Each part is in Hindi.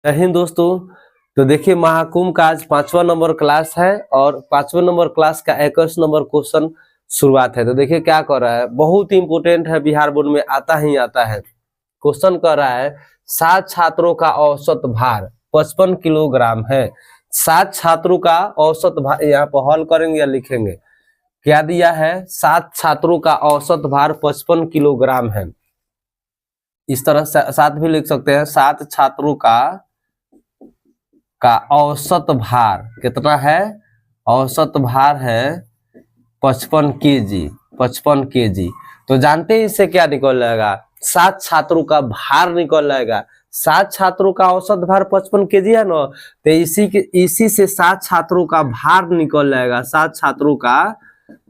जय हिंद दोस्तों। तो देखिए महाकुंभ का आज 5वां नंबर क्लास है और 5वें नंबर क्लास का 21 नंबर क्वेश्चन शुरुआत है। तो देखिए क्या कर रहा है, बहुत ही इंपोर्टेंट है, बिहार बोर्ड में आता ही आता है। क्वेश्चन कर रहा है 7 छात्रों का औसत भार 55 किलोग्राम है। 7 छात्रों का औसत भार यहाँ पर हल करेंगे या लिखेंगे। क्या दिया है, 7 छात्रों का औसत भार 55 किलोग्राम है। इस तरह से साथ भी लिख सकते हैं, 7 छात्रों का औसत भार कितना है। औसत भार है 55 केजी। 55 केजी तो जानते हैं इससे क्या निकल जाएगा, 7 छात्रों का भार निकल जाएगा। 7 छात्रों का औसत भार 55 केजी है ना, तो इसी से 7 छात्रों का भार निकल जाएगा। 7 छात्रों का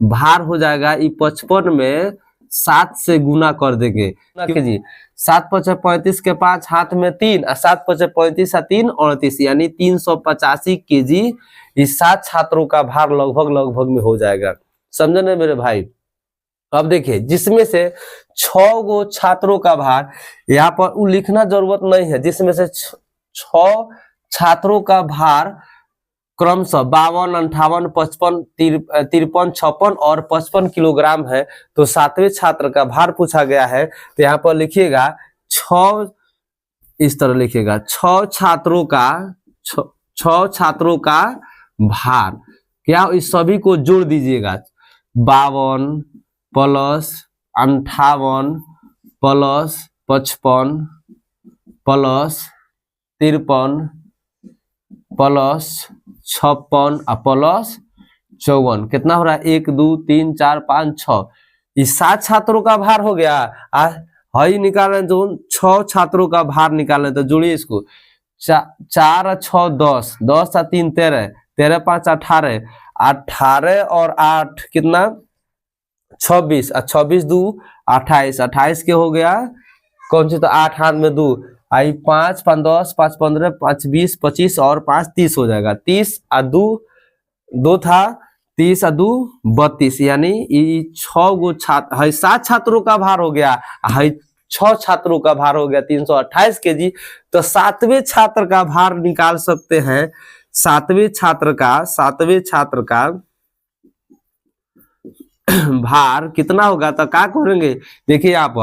भार हो जाएगा, 55 में 7 से गुना कर देंगे केजी। 7 पचे 35 के 5 हाथ में 3 और 7 पचे 35 और 3 38 यानी 385 केजी इस 7 छात्रों का भार लगभग में हो जाएगा। समझे ना मेरे भाई। अब देखिए जिसमें से 6 गो छात्रों का भार, यहाँ पर लिखना जरूरत नहीं है, जिसमें से 6 छात्रों का भार क्रमशः 52, 58, 55, 53, 56 और 55 किलोग्राम है। तो 7वें छात्र का भार पूछा गया है। तो यहाँ पर लिखिएगा 6, इस तरह लिखिएगा 6 छात्रों का भार। क्या इस सभी को जोड़ दीजिएगा, 52 plus 58 plus 55 plus 53 plus 56 plus 54 कितना हो रहा है, 1 2 3 4 5 6। इस 7 छात्रों का भार हो गया। हई निकालें जो 6 छात्रों का भार निकालें, तो जोड़िए इसको, 4 और 6 10, 10 और 3 13, 13 5 18, 18 और 8 कितना 26 और 26 2 28, 28 के हो गया कौन सी, तो 8 हाथ में 2 आई 5 5 10 5 15 5 20 25 और 5 30 हो जाएगा। 30 और 2 था, 30 और 2 32 यानी 6 गो छात्र है, 7 छात्रों का भार हो गया है, 6 छात्रों का भार हो गया 328 केजी। तो 7वें छात्र का भार निकाल सकते हैं। 7वें छात्र का भार कितना होगा, तो क्या करेंगे, देखिए आप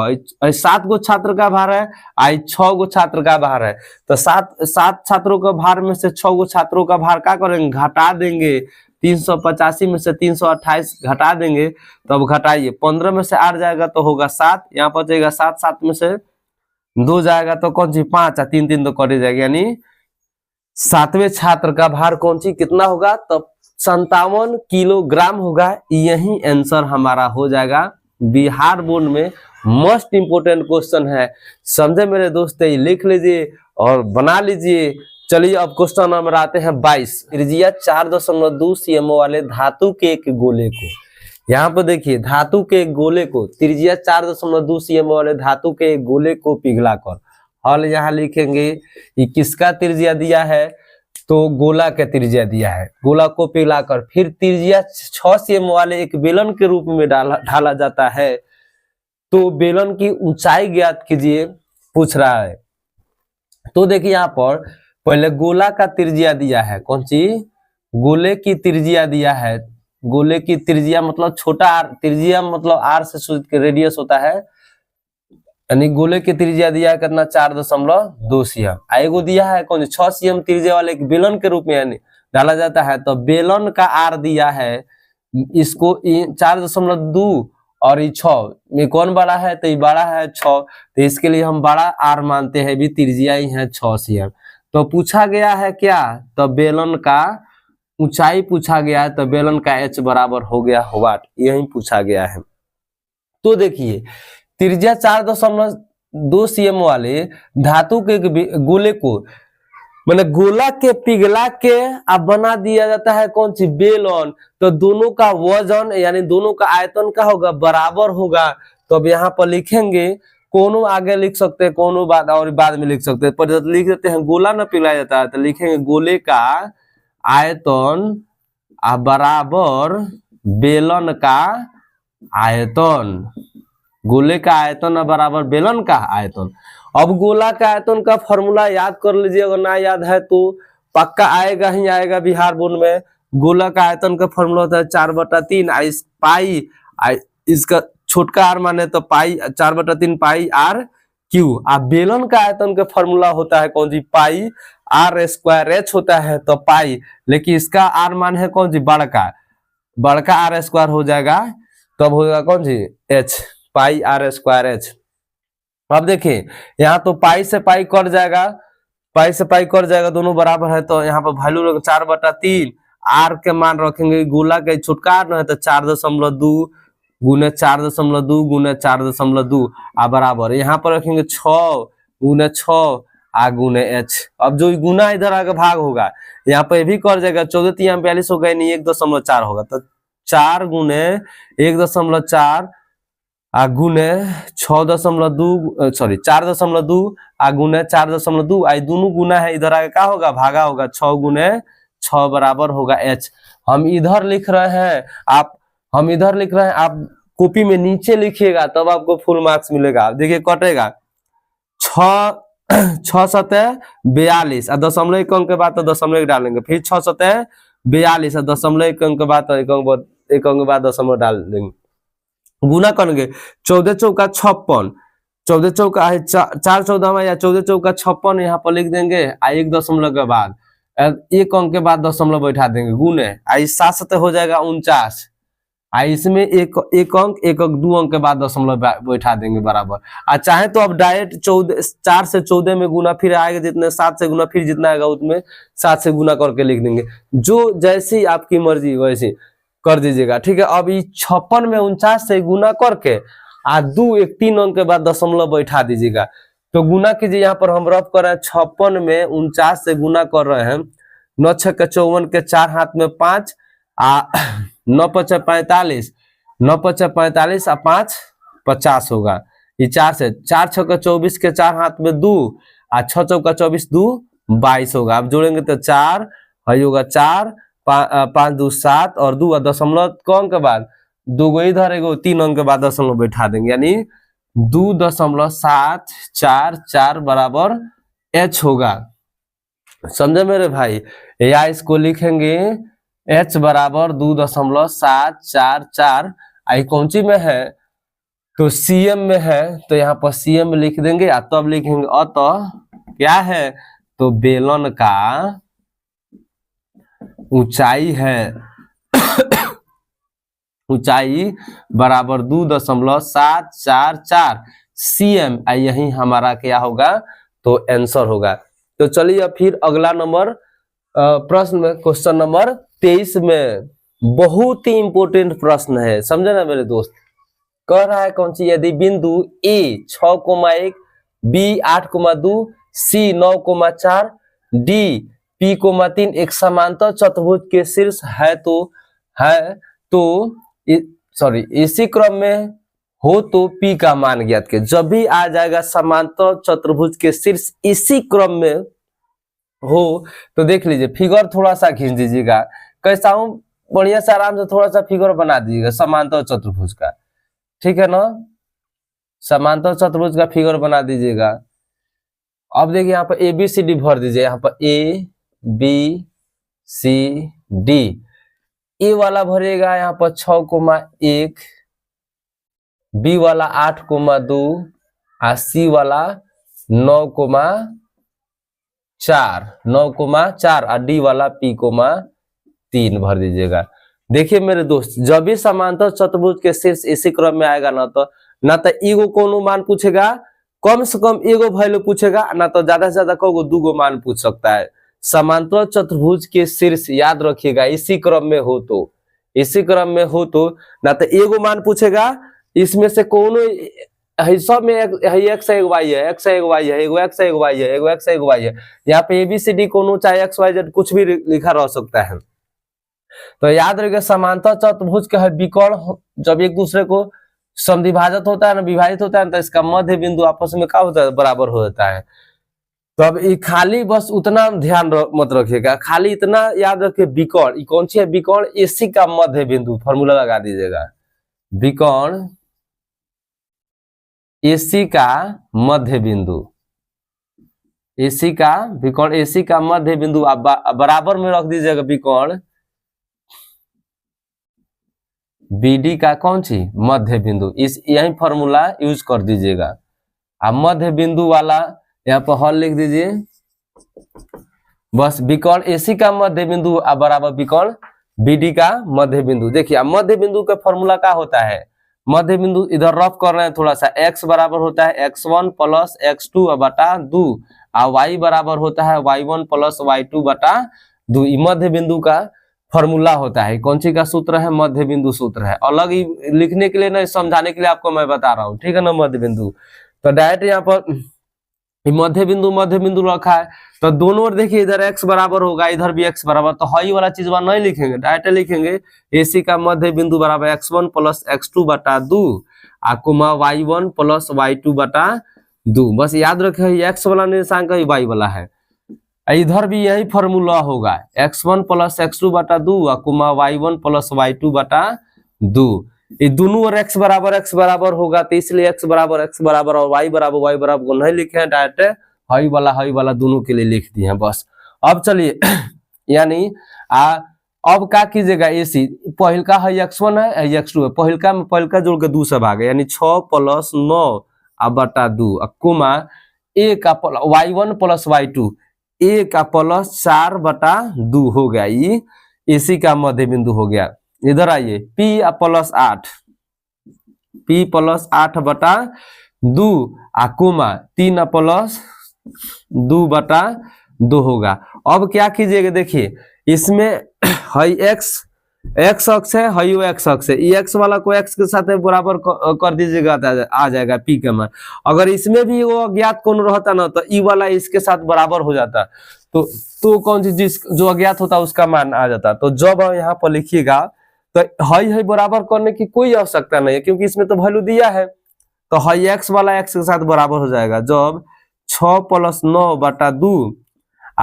7 गो छात्र का भार है, आई 6 गो छात्र का भार है। तो 7 छात्रों का भार में से 6 गो छात्रों का भार क्या करेंगे, घटा देंगे। 385 में से 328 घटा देंगे, तो अब घटाइए, 15 में से 8 जाएगा तो होगा 7, यहाँ पर जाएगा 7, 7 में से 2 जाएगा तो कौन सी 5 और 3 3 तो कट जाएगा, यानी 7वें छात्र का भार कौन सी कितना होगा, तो 57 किलोग्राम होगा। यही आंसर हमारा हो जाएगा। बिहार बोर्ड में मोस्ट इंपोर्टेंट क्वेश्चन है, समझे मेरे दोस्त, लिख लीजिए और बना लीजिए। चलिए अब क्वेश्चन नंबर आते हैं 22। त्रिज्या 4.2 cm वाले धातु के एक गोले को, यहाँ पर देखिए धातु के एक गोले को, त्रिज्या 4.2 cm वाले धातु के एक गोले को पिघलाकर, हल यहाँ लिखेंगे ये किसका त्रिज्या दिया है, तो गोला का त्रिज्या दिया है। गोला को पिघलाकर फिर त्रिज्या 6 cm वाले एक बेलन के रूप में ढाला जाता है। तो बेलन की ऊंचाई ज्ञात कीजिए पूछ रहा है। तो देखिए यहाँ पर पहले गोला का त्रिज्या दिया है, कौन सी, गोले की त्रिज्या दिया है। गोले की त्रिज्या मतलब छोटा आर, त्रिज्या मतलब आर से सूचित रेडियस होता है, यानी गोले की त्रिज्या दिया है कितना 4.2 cm। एगो दिया है कौन 6 cm त्रिज्या वाले एक बेलन के रूप में यानी डाला जाता है। तो बेलन का आर दिया है, इसको 4.2 और ये 6 में कौन बड़ा है, तो ये बड़ा है 6, तो इसके लिए हम बड़ा आर मानते हैं, भी त्रिज्या ही है 6 cm। तो पूछा गया है क्या, तो बेलन का ऊंचाई पूछा गया है, तो बेलन का h बराबर हो गया वाट, यही पूछा गया है। तो देखिए त्रिज्या 4.2 cm वाले धातु के गोले को मैंने गोला के पिघला के अब बना दिया जाता है कौन सी, बेलन। तो दोनों का वजन यानी दोनों का आयतन का होगा बराबर होगा। तो अब यहाँ पर लिखेंगे, कोनो आगे लिख सकते हैं, कोनो बाद में लिख सकते हैं, पर लिख देते हैं गोला ना पिघलाया जाता है, तो लिखेंगे गोले का आयतन बराबर बेलन का आयतन, गोले का आयतन बराबर बेलन का आयतन। अब गोला का आयतन का फॉर्मूला याद कर लीजिए, अगर ना याद है तो पक्का आएगा ही आएगा बिहार बोर्ड में। गोला का आयतन का फॉर्मूला होता है 4/3 पाई, इसका छोटका आर माने तो पाई 4/3 पाई आर क्यू। अब बेलन का आयतन का फॉर्मूला होता है कौन जी, पाई आर स्क्वायर एच होता है तो पाई, लेकिन इसका आर मान है कौन जी, बड़का आर स्क्वायर हो जाएगा, तब हो जाएगा कौन G H, pi R square H. अब देखिए यहाँ तो पाई से पाई कट जाएगा, पाई से पाई कट जाएगा, दोनों बराबर है, तो यहाँ पर वैल्यू 4/3 आर के मान रखेंगे, गोला के छुटका आर है तो 4.2 गुने 4.2 गुने 4.2 बराबर, यहाँ पर रखेंगे 6 गुने 6 गुने एच। अब जो गुना इधर आगे भाग होगा, यहाँ पे भी कर जाएगा, 14×3 42 होगा, नहीं 1.4 होगा, तो 4 गुने 1.4 गुने 6.2 सॉरी 4.2 गुने 4.2, आई दोनों गुना है, इधर आगे क्या होगा, भागा होगा, 6 गुने 6 बराबर होगा एच। हम इधर लिख रहे हैं, आप कॉपी में नीचे लिखिएगा तब आपको फुल मार्क्स मिलेगा। देखिए कटेगा 6 सतह 42 और दशमलव एक अंक के बाद तो दशमलव एक डालेंगे, फिर 6 सतह 42 और दशमलव एक अंक के बाद तो एक अंक के बाद दशमलव डाल देंगे, गुना करेंगे 14 चौका 56, 14 चौका है 4 14 या 14 चौका 56 यहाँ पर लिख देंगे, एक दशमलव के बाद एक अंक के बाद दशमलव बैठा देंगे, गुने 7 सतह हो जाएगा 49, इसमें एक अंक 2 अंक के बाद दशमलव बैठा देंगे बराबर। चाहे तो अब डायरेक्ट 4 से 14 में गुना, फिर आएगा जितने 7 से गुना, फिर जितना आएगा उतने 7 से गुना करके लिख देंगे, जो जैसी आपकी मर्जी वैसी कर दीजिएगा, ठीक है। अब 56 में 49 से गुना करके 2 एक 3 अंक के बाद दशमलव बैठा दीजिएगा, तो गुना कीजिए। यहाँ पर हम रफ कर रहे हैं 56 में 49 से गुना कर रहे हैं, 9 6 54 के 4 हाथ में 5 9 5 45, 9 5 45 और 5 50 होगा, ये 4 से 4 6 24 के 4 हाथ में 2 और 6 चौका 24 2 22 होगा। अब जोड़ेंगे तो 4 होगा 4 5 2 7 और 2 दशमलव अंक के बाद 2 गो इधर एगो 3 अंक के बाद दशमलव बैठा देंगे, यानी 2.744 बराबर एच होगा। समझे मेरे भाई, या इसको लिखेंगे एच बराबर 2.744। आई कौन सी में है, तो सीएम में है, तो यहाँ पर सीएम लिख देंगे, तब लिखेंगे अतः क्या है, तो बेलन का ऊंचाई है ऊंचाई बराबर 2.744 सीएम, यही हमारा क्या होगा, तो आंसर होगा। तो चलिए फिर अगला नंबर प्रश्न में, क्वेश्चन नंबर 23 में बहुत ही इंपोर्टेंट प्रश्न है, समझे ना मेरे दोस्त। कह रहा है कौन सी, यदि बिंदु ए 6,1 बी 8,2 सी 9,4 डी P,3 एक समांतर चतुर्भुज के शीर्ष है तो सॉरी इसी क्रम में हो तो P का मान ज्ञात के। जब भी आ जाएगा समांतर चतुर्भुज के शीर्ष इसी क्रम में हो, तो देख लीजिए फिगर थोड़ा सा खींच दीजिएगा, कैसा हूं, बढ़िया से आराम से थोड़ा सा फिगर बना दीजिएगा समांतर चतुर्भुज का, ठीक है ना, समांतर चतुर्भुज का फिगर बना दीजिएगा। अब देखिए यहाँ पर ABCD भर दीजिए, यहाँ पर ABCD, ए वाला भरेगा यहाँ पर 6,1, बी वाला 8,2 और सी वाला 9,4 और डी वाला P,3 भर दीजिएगा। देखिए मेरे दोस्त, जब भी समांतर चतुर्भुज के शीर्ष इसी क्रम में आएगा ना तो एगो कोनो मान पूछेगा, कम से कम एगो वैल्यू पूछेगा, ना तो ज्यादा से ज्यादा कोगो 2 गो मान पूछ सकता है। समांतर चतुर्भुज के शीर्ष याद रखिएगा इसी क्रम में हो तो ना तो एगो मान पूछेगा, इसमें से कोनो सब में x एक y है, x एक y है, एगो x एक y है, एगो x एक y है। यहाँ पे ABCD कोनो चाहे x y z कुछ भी लिखा रह सकता है। तो याद रखिए समांतर चतुर्भुज के विकर्ण जब एक दूसरे को समद्विभाजक होता है ना, विभाजित होता है, तो इसका मध्य बिंदु आपस में क्या होता है, बराबर हो जाता है। तो अब ये खाली बस उतना ध्यान मत रखिएगा, खाली इतना याद रखिए विकर्ण कौन सी है, विकर्ण AC का मध्य बिंदु, फॉर्मूला लगा दीजिएगा, विकर्ण AC का मध्य बिंदु, AC का विकर्ण, AC का मध्य बिंदु आप बराबर में रख दीजिएगा विकर्ण BD का कौन सी मध्य बिंदु, इस यही फॉर्मूला यूज कर दीजिएगा। आप मध्य बिंदु वाला यहाँ पर हल लिख दीजिए, बस विकर्ण AC का मध्य बिंदु बराबर विकर्ण BD का मध्य बिंदु। देखिए मध्य बिंदु का फॉर्मूला क्या होता है, मध्य बिंदु इधर रफ कर रहे हैं थोड़ा सा, x बराबर होता है x1 प्लस x2 बटा 2 और y बराबर होता है y1 प्लस y2 बटा 2। मध्य बिंदु का फॉर्मूला होता है, कौन सी का सूत्र है, मध्य बिंदु सूत्र है। अलग ही लिखने के लिए नहीं, समझाने के लिए आपको मैं बता रहा हूँ, ठीक है ना। मध्य बिंदु तो डायरेक्ट यहाँ पर मध्य बिंदु रखा है, तो दोनों ओर देखिए इधर x बराबर होगा, इधर भी x बराबर, तो हई वाला चीज नहीं लिखेंगे, डायरेक्ट लिखेंगे AC का मध्य बिंदु बराबर x1 प्लस x2 बटा 2 आकुमा y1 प्लस y2 बटा 2। बस याद रखे x वाला निर्देशांक ही y वाला है। इधर भी यही फॉर्मूला होगा, x1 प्लस x2 बटा 2 आकुमा y1 प्लस y2 बटा 2। ये दोनों और x बराबर होगा, तो इसलिए x बराबर और y बराबर को नहीं लिखे हैं, डायरेक्ट हई वाला दोनों के लिए लिख दिए हैं बस। अब चलिए यानी अब क्या कीजिएगा, AC पहल का है x1 है x2 है, पहल का जोड़ के 2 से भागे, यानी 6 प्लस 9 बटा 2 कुमा a का y1 प्लस y2 a का प्लस 4 बटा 2 हो गया, ये AC का मध्य बिंदु हो गया। इधर आइए P प्लस 8 बटा 2 आकुमा 3 प्लस 2 बटा 2 होगा। अब क्या कीजिएगा, देखिए इसमें हई x अक्ष है, हई x अक्ष है, x वाला को x के साथ बराबर कर दीजिएगा, आ जाएगा P का मान। अगर इसमें भी वो अज्ञात कोण रहता ना तो ई वाला इसके साथ बराबर हो जाता, तो कौन सी चीज जो अज्ञात होता उसका मान आ जाता। तो जब यहाँ पर लिखिएगा तो हई बराबर करने की कोई आवश्यकता नहीं है, क्योंकि इसमें तो वैल्यू दिया है, तो हई x वाला x के साथ बराबर हो जाएगा। जब 6 प्लस 9 बटा 2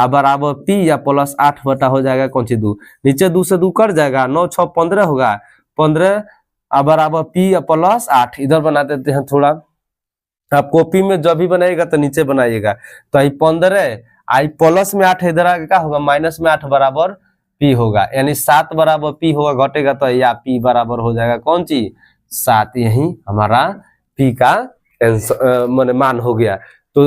बराबर P या प्लस 8 बटा हो जाएगा कौन सी 2, नीचे 2 से 2 कट जाएगा, 9 6 15 होगा, 15 बराबर P या प्लस 8। इधर बना देते हैं थोड़ा, आप कॉपी में जब भी बनाइएगा तो नीचे बनाइएगा, तो आई 15 आई प्लस में 8 इधर आगे क्या होगा, माइनस में 8 बराबर P होगा, यानी 7 बराबर P होगा, घटेगा तो या P बराबर हो जाएगा कौन सी 7। यही हमारा P का मान हो गया। तो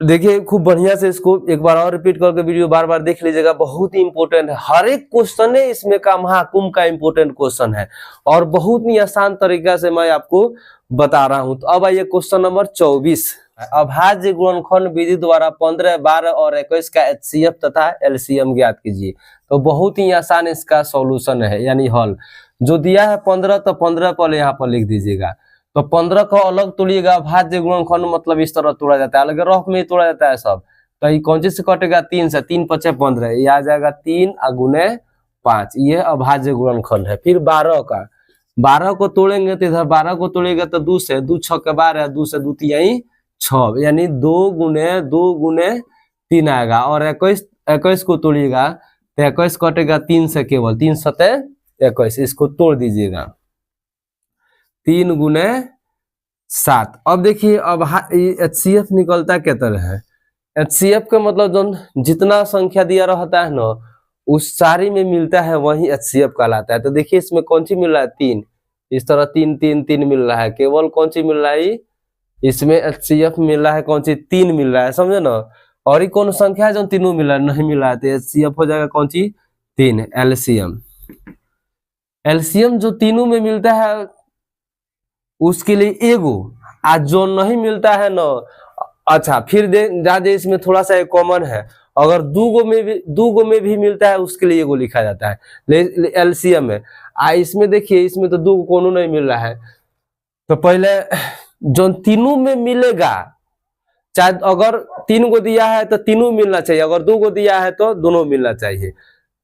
देखिए खूब बढ़िया से इसको एक बार और रिपीट करके वीडियो बार देख लीजिएगा, बहुत ही इंपॉर्टेंट है, हर एक क्वेश्चन है इसमें का महाकुंभ का इंपॉर्टेंट क्वेश्चन है और बहुत ही आसान तरीका से मैं आपको बता रहा हूं। तो अब आइए क्वेश्चन नंबर 24, अभाज्य गुणनखंड विधि द्वारा 15, 12 और 21 का HCF तथा LCM ज्ञात कीजिए। तो बहुत ही आसान इसका सॉल्यूशन है, यानी हल जो दिया है 15, तो 15 पहले यहाँ पर लिख दीजिएगा। तो 15 को अलग तोड़िएगा, भाज्य गुणनखंड मतलब इस तरह तोड़ा जाता है, अलग रफ में तोड़ा जाता है सब। तो ये कौन चीज से कटेगा, 3 से, 3 5 15, ये आ जाएगा 3 गुने 5, ये अभाज्य गुणनखंड है। फिर 12 को तोड़ेंगे तो इधर 12 को तोड़ेगा तो 2 से, 2 6 के 12, 2 से 2 3 6, यानी 2 गुने 3 आएगा। और 21 को तोड़िएगा तो 21 कटेगा 3 से, केवल 3 7 21, इसको तोड़ दीजिएगा 3 गुने 7। अब देखिए अब HCF निकलता क्या तरह है, HCF का मतलब जो जितना संख्या दिया रहता है ना उस सारी में मिलता है वही HCF कहलाता है। तो देखिए इसमें कौन सी मिल रहा है, 3, इस तरह 3 3 3 मिल रहा है, केवल कौन सी मिल रहा है, इसमें HCF मिल रहा है कौन सी 3 मिल रहा है, समझे ना। और ये कौन संख्या है जो तीनों मिल रहा है, नहीं मिल रहा है, तो HCF हो जाएगा कौन सी 3। LCM जो तीनों में मिलता है उसके लिए एगो, आज जो नहीं मिलता है ना, अच्छा फिर ज्यादा इसमें थोड़ा सा कॉमन है, अगर दो गो में भी मिलता है उसके लिए एगो लिखा जाता है LCM में। इसमें देखिए इसमें तो 2 कोनो नहीं मिल रहा है, तो पहले जो तीनों में मिलेगा, चाहे अगर 3 गो दिया है तो तीनों मिलना चाहिए, अगर 2 गो दिया है तो दोनों मिलना चाहिए।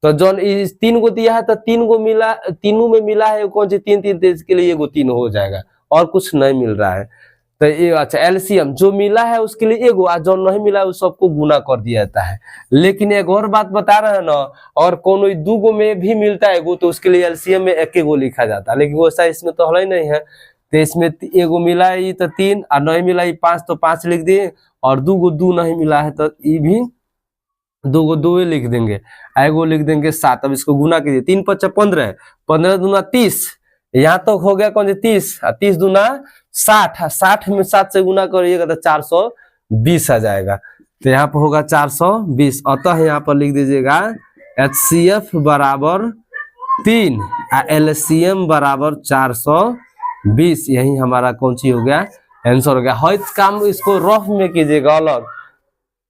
तो जो 3 गो दिया है तो 3 गो मिला, तीनों में मिला है कौन सी 3 3, इसके लिए एगो 3 हो जाएगा, और कुछ नहीं मिल रहा है। तो ये अच्छा LCM जो मिला है उसके लिए एगो, आज जो नहीं मिला है उस सबको गुना कर दिया जाता है। लेकिन एक और बात बता रहे हैं ना, और कोनो 2 गो में भी मिलता है एगो तो उसके लिए LCM में 1 गो लिखा जाता है, लेकिन वैसा इसमें तो है नहीं है। तो इसमें एगो मिला है तो 3 और नहीं मिला है 5 तो 5 लिख दिए, और 2 गो 2 नहीं मिला है तो ये भी 2 गो 2 लिख देंगे, एगो लिख देंगे 7। अब इसको गुना कीजिए, 3 5 15, 15 दूना 30, यहाँ तो हो गया कौन सी 30, 30 दूना 60, 60 में 7 से गुना करिएगा तो 420 आ जाएगा। तो यहाँ पर होगा 420, अतः यहाँ पर लिख दीजिएगा HCF बराबर 3 LCM बराबर 420। यही हमारा कौन सी हो गया आंसर हो गया। हर काम इसको रफ में कीजिएगा, अलग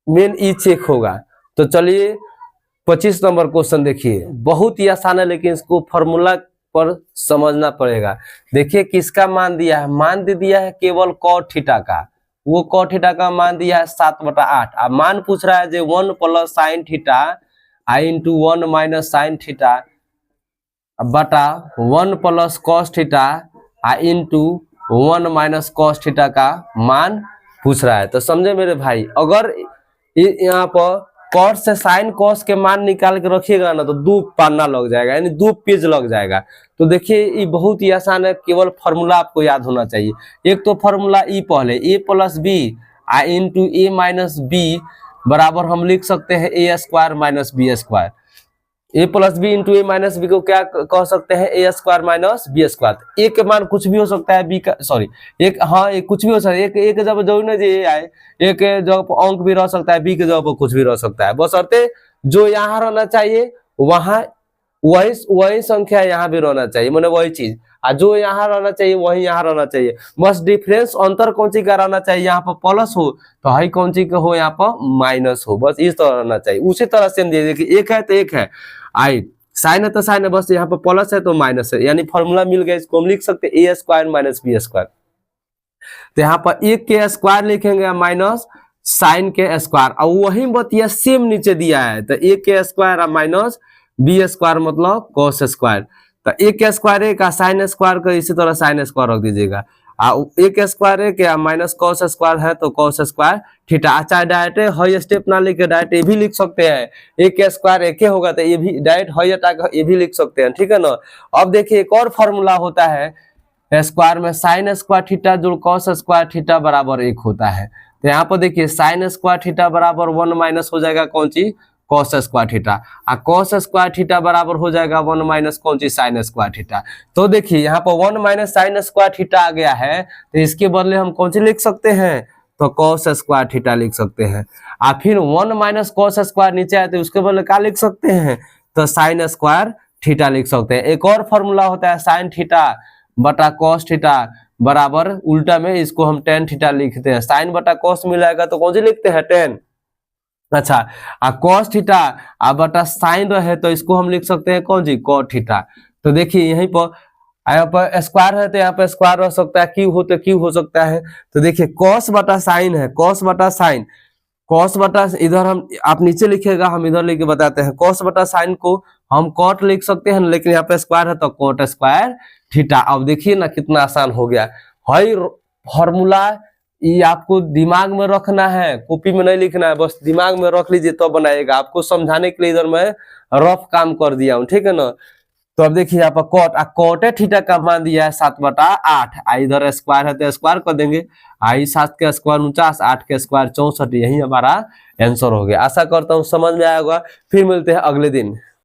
मेन ई चेक होगा। तो चलिए 25 नंबर क्वेश्चन देखिए, बहुत ही आसान है लेकिन इसको फॉर्मूला पर समझना पड़ेगा। देखिए किसका मान दिया है, मान दे दिया है केवल cot थीटा का, वो cot थीटा का मान दिया है 7/8। अब मान पूछ रहा है जो 1 प्लस साइन थीटा आई इंटू 1 माइनस साइन थीटा बटा 1 प्लस कॉस थीटा आई इंटू 1 माइनस कॉस थीटा का मान पूछ रहा है। तो समझे मेरे भाई, अगर यहाँ पर कॉट से साइन कॉस के मान निकाल के रखिएगा ना तो 2 पन्ना लग जाएगा, यानी 2 पेज लग जाएगा। तो देखिए ये बहुत ही आसान है, केवल फॉर्मूला आपको याद होना चाहिए। एक तो फॉर्मूला ई पहले ए प्लस बी आई इंटू ए माइनस बी बराबर हम लिख सकते हैं A square minus B square. A plus B into A minus B को क्या कह सकते हैं, A square minus B square. A के मान कुछ भी हो सकता है, बी का सॉरी एक, हाँ एक कुछ भी हो सकता है, एक के जब जरूरी नहीं ये आए, ए के जगह पर अंक भी रह सकता है, बी के जगह पर कुछ भी रह सकता है, बशर्ते जो यहाँ रहना चाहिए वहां वही संख्या यहाँ भी रहना चाहिए, मैंने वही चीज, और जो यहाँ रहना चाहिए वही यहाँ रहना चाहिए। बस डिफरेंस अंतर कौन सी का रहना चाहिए, यहाँ पर प्लस हो तो हाई कौन सी का हो, यहाँ पर माइनस हो, बस इस तरह रहना चाहिए। उसी तरह से हम देखिए एक है तो एक है, आई साइन है तो साइन है, बस यहाँ पर प्लस है तो माइनस है, यानी फॉर्मूला मिल गया। इसको हम लिख सकते हैं A square minus B square. तो यहाँ पर एक के स्क्वायर लिखेंगे माइनस साइन के स्क्वायर, और वही बतिया सेम नीचे दिया है, तो ए के स्क्वायर माइनस बी स्क्वायर मतलब कॉस स्क्वायर। तो एक स्क्वायर एक साइन स्क्वायर को इसी तरह साइन स्क्वायर रख दीजिएगा, एक स्क्वायर एक माइनस कॉस स्क्वायर है तो कॉस स्क्वायर थीटा। चाहे डायरेक्ट हई स्टेप ना लेके डायरेक्ट ये भी लिख सकते हैं, एक स्क्वायर एक होगा तो ये भी डायरेक्ट हई हटा ये भी लिख सकते हैं, ठीक है ना। अब देखिए एक और फॉर्मूला होता है स्क्वायर में, साइन स्क्वायर थीटा जो कॉस स्क्वायर थीटा बराबर 1 होता है। तो यहाँ पर देखिए साइन स्क्वायर थीटा बराबर 1 माइनस हो जाएगा कौन सी, कॉस स्क्वायर थीटा, और कॉस स्क्वायर थीटा बराबर हो जाएगा 1 माइनस कौन सी, साइन स्क्वायर थीटा। तो देखिए यहाँ पर 1 माइनस साइन स्क्वायर थीटा आ गया है, तो इसके बदले हम कौन सी लिख सकते हैं, तो कॉस स्क्वायर थीटा लिख सकते हैं। और फिर 1 माइनस कॉस स्क्वायर नीचे आए तो उसके बदले क्या लिख सकते हैं, तो साइन स्क्वायर थीटा लिख सकते हैं। एक और फॉर्मूला होता है साइन थीटा बटा कॉस थीटा बराबर, उल्टा में इसको हम टेन थीटा लिखते हैं, साइन बटा कॉस मिलाएगा तो कौन सी लिखते हैं, टेन। अच्छा, कॉस थीटा बटा साइन रहे तो इसको हम लिख सकते हैं कौन सी, कॉट थीटा। तो देखिए यहीं पर यहाँ पर स्क्वायर है तो यहाँ पे स्क्वायर रह सकता है, क्यूब हो तो क्यूब हो सकता है। तो देखिए कॉस बटा साइन है, कॉस बटा साइन, कॉस बटा इधर हम आप नीचे लिखेगा, हम इधर लेके बताते हैं। कॉस बटा साइन को हम कॉट लिख सकते हैं, लेकिन यहाँ पे स्क्वायर है तो कॉट स्क्वायर थीटा। अब देखिए ना कितना आसान हो गया। हई फॉर्मूला ये आपको दिमाग में रखना है, कॉपी में नहीं लिखना है, बस दिमाग में रख लीजिए तो बनाएगा। आपको समझाने के लिए इधर मैं रफ काम कर दिया हूँ, ठीक है ना। तो अब देखिए यहाँ पर कॉट कॉट थीटा का मान दिया है 7/8, इधर स्क्वायर है तो स्क्वायर कर देंगे, 7 के स्क्वायर 49, 8 के स्क्वायर 64, यही हमारा आंसर हो गया। आशा करता हूँ समझ में आया होगा। फिर मिलते हैं अगले दिन।